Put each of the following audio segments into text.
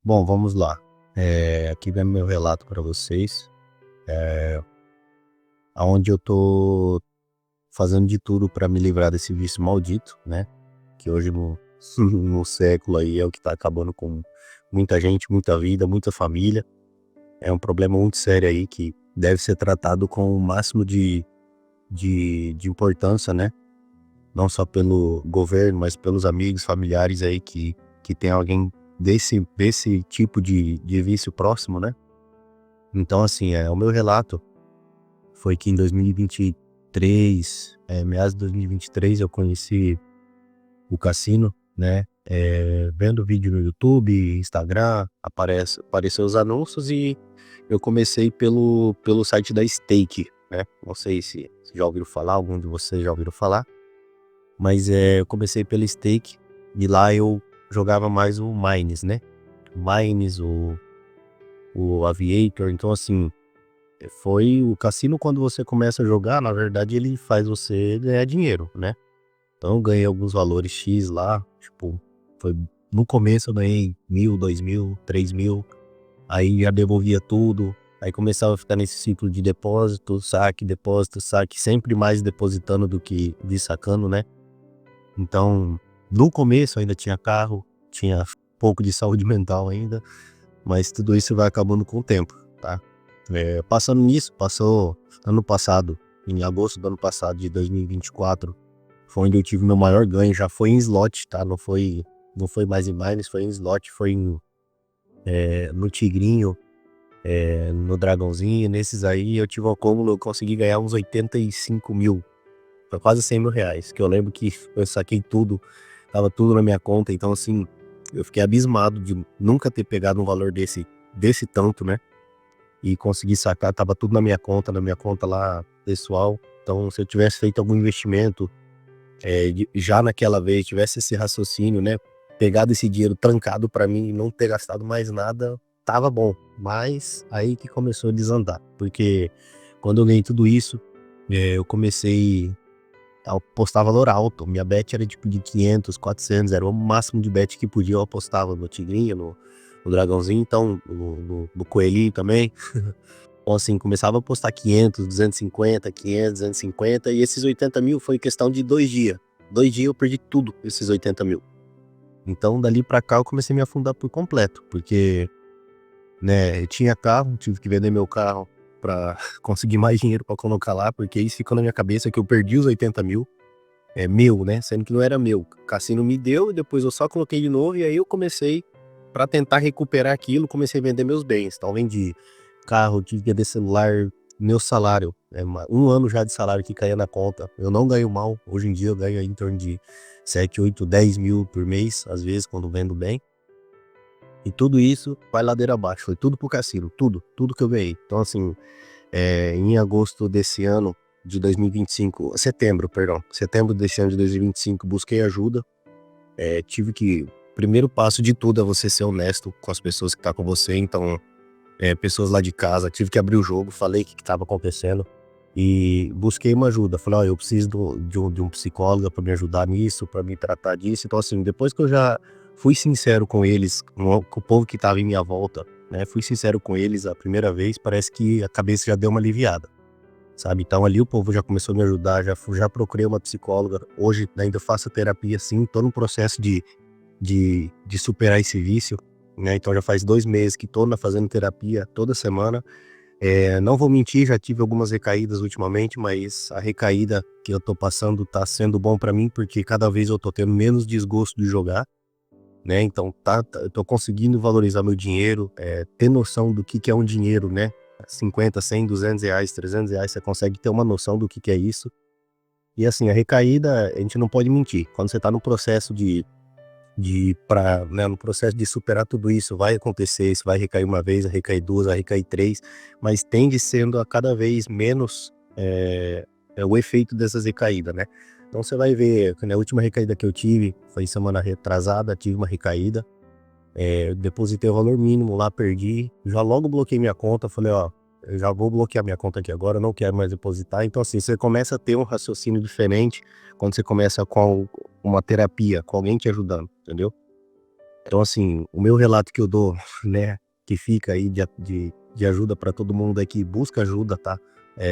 Bom, vamos lá. Aqui vem meu relato para vocês, aonde eu tô fazendo de tudo para me livrar desse vício maldito, né? Que hoje no, no século aí é o que tá acabando com muita gente, muita vida, muita família. É um problema muito sério aí que deve ser tratado com o máximo de importância, né? Não só pelo governo, mas pelos amigos, familiares aí que tem alguém desse tipo de vício próximo, né? Então, assim, o meu relato foi que em 2023, meados de 2023, eu conheci o cassino, né? Vendo vídeo no YouTube, Instagram, apareceu os anúncios e eu comecei pelo site da Stake, né? Não sei se já ouviram falar, algum de vocês já ouviram falar, mas eu comecei pelo Stake e lá eu jogava mais o Mines, né? O Mines, o Aviator, então assim, foi o cassino. Quando você começa a jogar, na verdade ele faz você ganhar dinheiro, né? Então eu ganhei alguns valores X lá, tipo, foi no começo eu ganhei 1.000, 2.000, 3.000, aí já devolvia tudo, aí começava a ficar nesse ciclo de depósito, saque, sempre mais depositando do que de sacando, né? Então, no começo eu ainda tinha carro, tinha pouco de saúde mental ainda, mas tudo isso vai acabando com o tempo, tá? Passando nisso, passou ano passado, em agosto do ano passado, de 2024, foi onde eu tive meu maior ganho. Já foi em slot, tá? Não foi mais em Mines, foi em slot, foi no Tigrinho, no Dragãozinho. Nesses aí eu tive um acúmulo, eu consegui ganhar uns 85 mil, foi quase 100 mil reais, que eu lembro que eu saquei tudo, tava tudo na minha conta. Então assim, eu fiquei abismado de nunca ter pegado um valor desse tanto, né? E consegui sacar, tava tudo na minha conta lá pessoal. Então, se eu tivesse feito algum investimento, já naquela vez, tivesse esse raciocínio, né? Pegado esse dinheiro trancado pra mim e não ter gastado mais nada, tava bom. Mas aí que começou a desandar, porque quando eu ganhei tudo isso, eu comecei a apostar valor alto. Minha bet era tipo de 500, 400, era o máximo de bet que podia. Eu apostava no Tigrinho, no Dragãozinho, então no Coelhinho também. Então, assim, começava a postar 500, 250, 500, 250, e esses 80 mil foi questão de 2 dias. 2 dias eu perdi tudo, esses 80 mil. Então, dali pra cá, eu comecei a me afundar por completo, porque, né, eu tinha carro, tive que vender meu carro pra conseguir mais dinheiro pra colocar lá, porque isso ficou na minha cabeça que eu perdi os 80 mil, meu, né, sendo que não era meu. O cassino me deu e depois eu só coloquei de novo, e aí eu comecei, pra tentar recuperar aquilo, comecei a vender meus bens. Então, vendi carro, tive que vender celular, meu salário, um ano já de salário que caía na conta. Eu não ganho mal, hoje em dia eu ganho aí em torno de 7, 8, 10 mil por mês, às vezes, quando vendo bem. E tudo isso vai ladeira abaixo, foi tudo pro cassino, tudo que eu ganhei. Então, assim, em agosto desse ano, de 2025, setembro desse ano de 2025, busquei ajuda. Tive que, primeiro passo de tudo é você ser honesto com as pessoas que tá com você. Então, pessoas lá de casa, tive que abrir o jogo, falei o que estava acontecendo e busquei uma ajuda. Falei, ó, eu preciso de um psicólogo para me ajudar nisso, para me tratar disso. Então, assim, depois que eu já fui sincero com eles, com o povo que estava em minha volta, né, fui sincero com eles a primeira vez, parece que a cabeça já deu uma aliviada, sabe? Então, ali o povo já começou a me ajudar, já procurei uma psicóloga. Hoje ainda faço terapia, sim, tô no processo de superar esse vício, né? Então já faz 2 meses que tô fazendo terapia toda semana. Não vou mentir, já tive algumas recaídas ultimamente, mas a recaída que eu tô passando tá sendo bom pra mim, porque cada vez eu tô tendo menos desgosto de jogar, né? Então eu tô conseguindo valorizar meu dinheiro, ter noção do que é um dinheiro, né? 50, 100, 200 reais, 300 reais, você consegue ter uma noção do que é isso. E assim, a recaída, a gente não pode mentir. Quando você tá no processo né, no processo de superar tudo isso, vai acontecer, isso vai recair uma vez, vai recair duas, vai recair três, mas tende sendo a cada vez menos o efeito dessas recaídas, né? Então você vai ver, que na última recaída que eu tive, foi semana retrasada, tive uma recaída, depositei o valor mínimo lá, perdi, já logo bloqueei minha conta, falei, ó, eu já vou bloquear minha conta aqui agora, não quero mais depositar. Então assim, você começa a ter um raciocínio diferente quando você começa com uma terapia, com alguém te ajudando, entendeu? Então, assim, o meu relato que eu dou, né, que fica aí de ajuda para todo mundo é que busca ajuda, tá?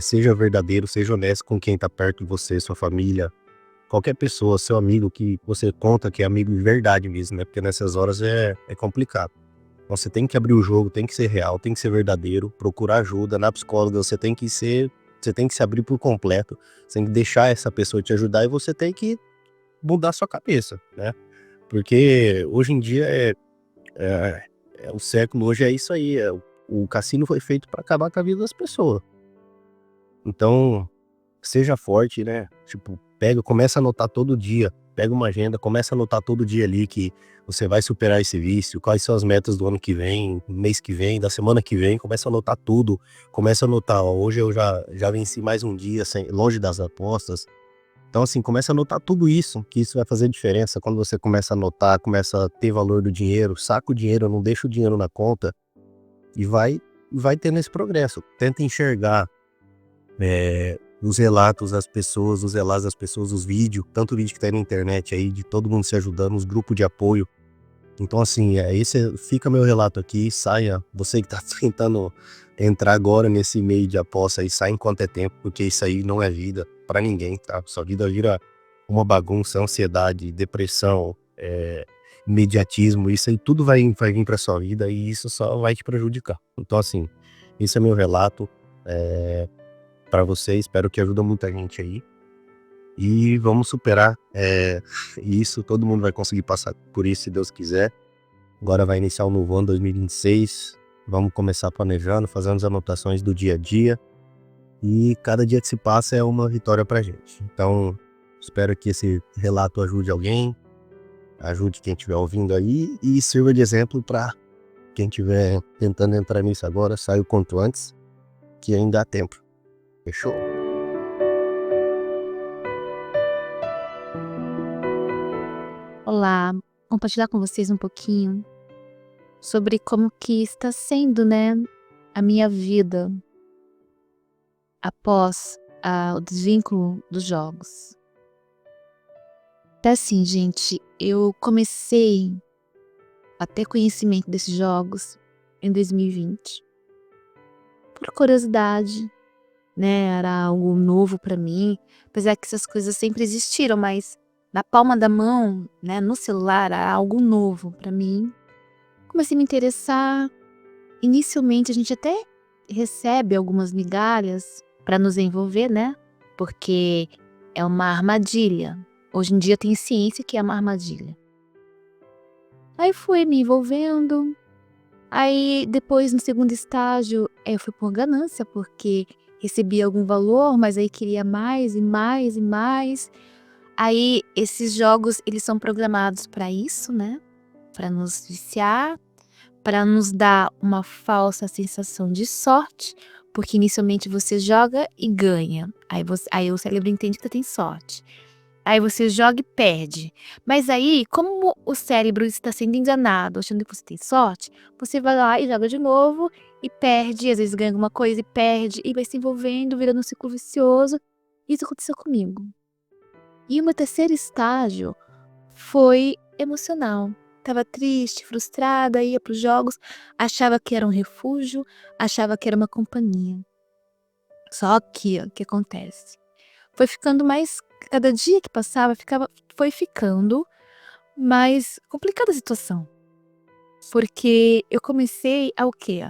Seja verdadeiro, seja honesto com quem tá perto de você, sua família, qualquer pessoa, seu amigo que você conta que é amigo de verdade mesmo, né? Porque nessas horas é complicado. Então você tem que abrir o jogo, tem que ser real, tem que ser verdadeiro, procurar ajuda. Na psicóloga você tem que se abrir por completo, você tem que deixar essa pessoa te ajudar e você tem que mudar sua cabeça, né? Porque hoje em dia é, o século hoje é isso aí, o cassino foi feito para acabar com a vida das pessoas. Então, seja forte, né? Tipo, começa a anotar todo dia. Pega uma agenda, começa a anotar todo dia ali que você vai superar esse vício, quais são as metas do ano que vem, mês que vem, da semana que vem, começa a anotar tudo. Começa a anotar, ó, hoje eu já venci mais um dia longe das apostas. Então, assim, começa a anotar tudo isso, que isso vai fazer diferença. Quando você começa a anotar, começa a ter valor do dinheiro, saca o dinheiro, não deixa o dinheiro na conta e vai tendo esse progresso. Tenta enxergar os relatos das pessoas, os vídeos, tanto vídeo que tá aí na internet aí, de todo mundo se ajudando, os grupos de apoio. Então, assim, fica meu relato aqui, saia, você que tá tentando entrar agora nesse meio de aposta aí, sai enquanto é tempo, porque isso aí não é vida pra ninguém, tá? Sua vida vira uma bagunça, ansiedade, depressão, imediatismo, isso aí tudo vai vir pra sua vida e isso só vai te prejudicar. Então, assim, esse é meu relato, pra você, espero que ajude muita gente aí. E vamos superar isso, todo mundo vai conseguir passar por isso, se Deus quiser. Agora vai iniciar o novo ano 2026, vamos começar planejando, fazendo as anotações do dia a dia. E cada dia que se passa é uma vitória pra gente. Então, espero que esse relato ajude alguém, ajude quem estiver ouvindo aí e sirva de exemplo para quem estiver tentando entrar nisso agora, saia o quanto antes, que ainda há tempo. Fechou? Olá, compartilhar com vocês um pouquinho sobre como que está sendo, né, a minha vida após o desvínculo dos jogos. Então assim, gente, eu comecei a ter conhecimento desses jogos em 2020, por curiosidade, né, era algo novo para mim, apesar que essas coisas sempre existiram, mas na palma da mão, né, no celular, era algo novo para mim. Comecei a me interessar. Inicialmente a gente até recebe algumas migalhas para nos envolver, né, porque é uma armadilha. Hoje em dia tem ciência que é uma armadilha. Aí fui me envolvendo, aí depois no segundo estágio, eu fui por ganância, porque recebia algum valor, mas aí queria mais e mais e mais. Aí esses jogos eles são programados para isso, né, para nos viciar. Para nos dar uma falsa sensação de sorte, porque inicialmente você joga e ganha, aí o cérebro entende que você tem sorte. Aí você joga e perde, mas aí como o cérebro está sendo enganado, achando que você tem sorte, você vai lá e joga de novo e perde, às vezes ganha alguma coisa e perde, e vai se envolvendo, virando um ciclo vicioso. Isso aconteceu comigo. E o meu terceiro estágio foi emocional. Estava triste, frustrada, ia para os jogos, achava que era um refúgio, achava que era uma companhia. Só que o que acontece? Foi ficando mais, cada dia que passava, foi ficando mais complicada a situação. Porque eu comecei a o quê?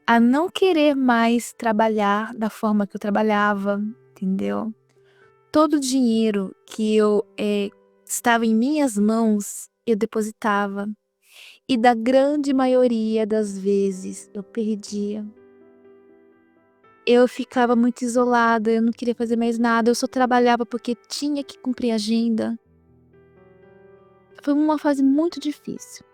A não querer mais trabalhar da forma que eu trabalhava, entendeu? Todo o dinheiro que estava em minhas mãos, eu depositava. E da grande maioria das vezes eu perdia. Eu ficava muito isolada, eu não queria fazer mais nada, eu só trabalhava porque tinha que cumprir agenda. Foi uma fase muito difícil.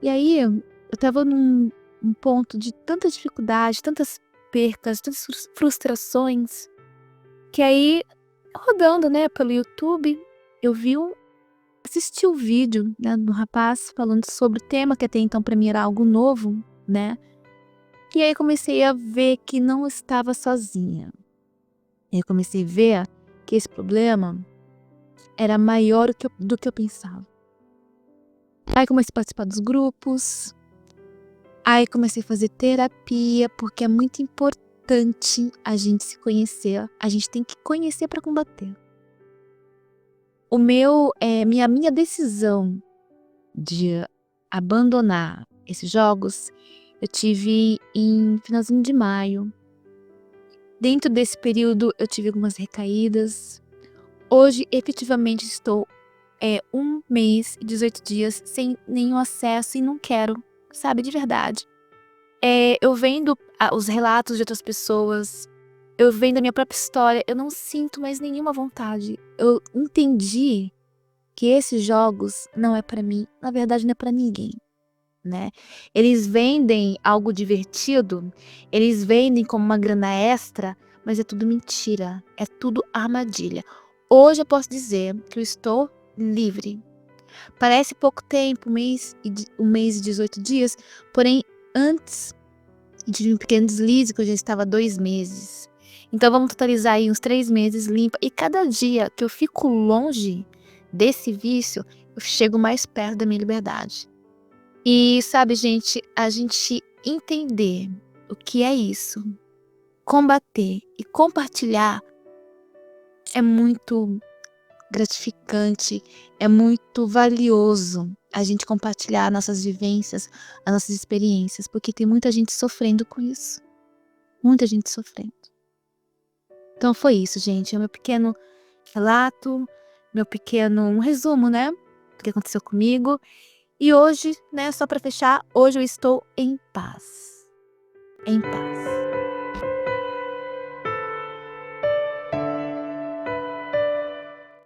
E aí eu estava num ponto de tanta dificuldade, tantas percas, tantas frustrações, que aí, rodando, né, pelo YouTube, eu assisti o vídeo, né, do rapaz falando sobre o tema, que até então para mim era algo novo, né. E aí comecei a ver que não estava sozinha. E aí comecei a ver que esse problema era maior do que eu pensava. Aí comecei a participar dos grupos, aí comecei a fazer terapia, porque é muito importante a gente se conhecer, a gente tem que conhecer para combater. Minha decisão de abandonar esses jogos, eu tive em finalzinho de maio. Dentro desse período eu tive algumas recaídas. Hoje, efetivamente, estou 1 mês e 18 dias sem nenhum acesso e não quero, sabe, de verdade. Eu vendo os relatos de outras pessoas, eu vendo a minha própria história, eu não sinto mais nenhuma vontade. Eu entendi que esses jogos não é pra mim, na verdade não é pra ninguém, né. Eles vendem algo divertido, eles vendem como uma grana extra, mas é tudo mentira, é tudo armadilha. Hoje eu posso dizer que eu estou livre. Parece pouco tempo, 1 mês e 18 dias, porém antes eu tive um pequeno deslize que eu já estava há 2 meses. Então vamos totalizar aí uns 3 meses limpa, e cada dia que eu fico longe desse vício, eu chego mais perto da minha liberdade. E sabe, gente, a gente entender o que é isso, combater e compartilhar é muito gratificante, é muito valioso a gente compartilhar nossas vivências, as nossas experiências, porque tem muita gente sofrendo com isso, muita gente sofrendo. Então foi isso, gente, é o meu pequeno relato, um resumo, né, do que aconteceu comigo. E hoje, né, só para fechar, hoje eu estou em paz, em paz.